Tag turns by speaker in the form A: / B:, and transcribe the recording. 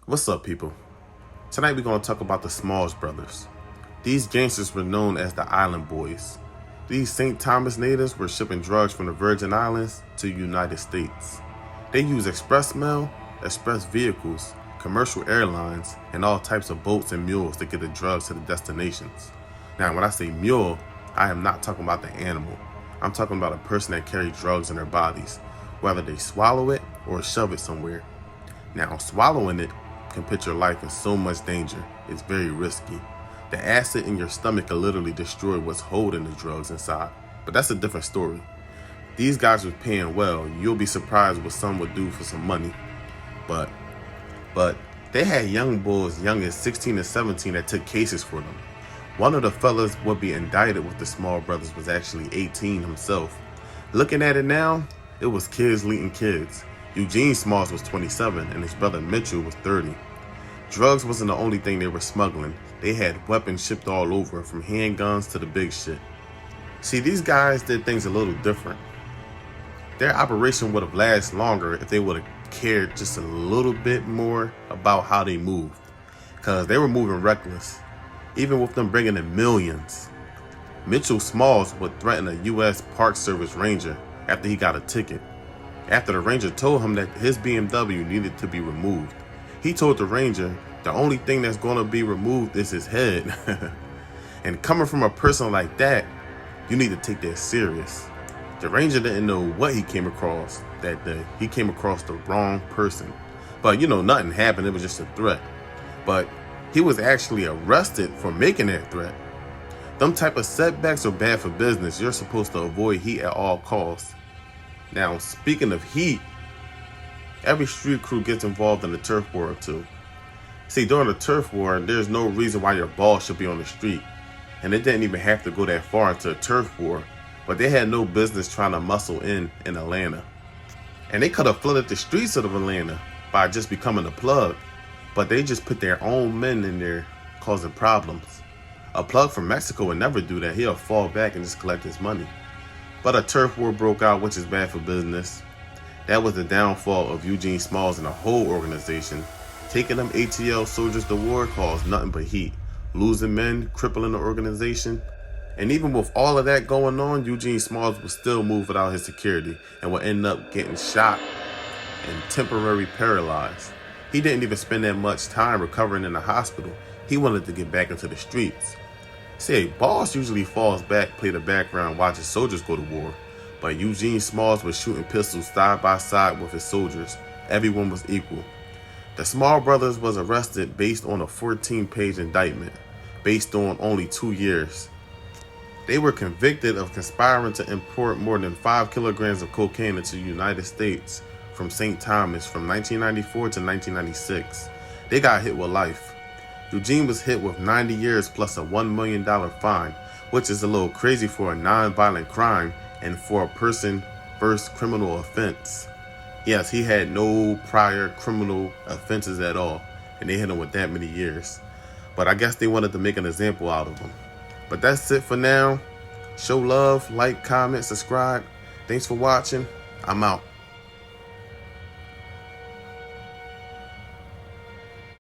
A: What's up, people? Tonight we're going to talk about the Smalls brothers. These gangsters were known as the Island Boys. These St. Thomas natives were shipping drugs from the Virgin Islands to the United States. They used express mail, express vehicles, commercial airlines, and all types of boats and mules to get the drugs to the destinations. Now, when I say mule, I am not talking about the animal. I'm talking about a person that carries drugs in their bodies, whether they swallow it or shove it somewhere. Now, swallowing it can put your life in so much danger. It's very risky. The acid in your stomach can literally destroy what's holding the drugs inside. But that's a different story. These guys were paying well. You'll be surprised what some would do for some money. But they had young bulls young as 16 and 17 that took cases for them. One of the fellas would be indicted with the Small brothers was actually 18 himself. Looking at it now, it was kids leading kids. Eugene Smalls was 27 and his brother Mitchell was 30. Drugs wasn't the only thing they were smuggling. They had weapons shipped all over, from handguns to the big shit. See, these guys did things a little different. Their operation would have lasted longer if they would have cared just a little bit more about how they moved. Because they were moving reckless, even with them bringing in millions. Mitchell Smalls would threaten a U.S. Park Service ranger after he got a ticket. After the ranger told him that his BMW needed to be removed, he told the ranger the only thing that's going to be removed is his head. And coming from a person like that, you need to take that serious. The ranger didn't know what he came across that day. He came across the wrong person. But nothing happened. It was just a threat. But he was actually arrested for making that threat. Them type of setbacks are bad for business. You're supposed to avoid heat at all costs. Now, speaking of heat, every street crew gets involved in a turf war or two. See, during the turf war, there's no reason why your ball should be on the street. And it didn't even have to go that far into a turf war, but they had no business trying to muscle in Atlanta. And they could have flooded the streets of Atlanta by just becoming a plug, but they just put their own men in there causing problems. A plug from Mexico would never do that. He'll fall back and just collect his money. But a turf war broke out, which is bad for business. That was the downfall of Eugene Smalls and the whole organization. Taking them ATL soldiers to war caused nothing but heat. Losing men, crippling the organization. And even with all of that going on, Eugene Smalls would still move without his security and would end up getting shot and temporarily paralyzed. He didn't even spend that much time recovering in the hospital. He wanted to get back into the streets. See, boss usually falls back, play the background, watching soldiers go to war. But Eugene Smalls was shooting pistols side by side with his soldiers. Everyone was equal. The Small brothers was arrested based on a 14-page indictment, based on only 2 years. They were convicted of conspiring to import more than 5 kilograms of cocaine into the United States from St. Thomas from 1994 to 1996. They got hit with life. Eugene was hit with 90 years plus a $1 million fine, which is a little crazy for a non-violent crime and for a person first criminal offense. Yes, he had no prior criminal offenses at all, and they hit him with that many years. But I guess they wanted to make an example out of him. But that's it for now. Show love, like, comment, subscribe. Thanks for watching. I'm out.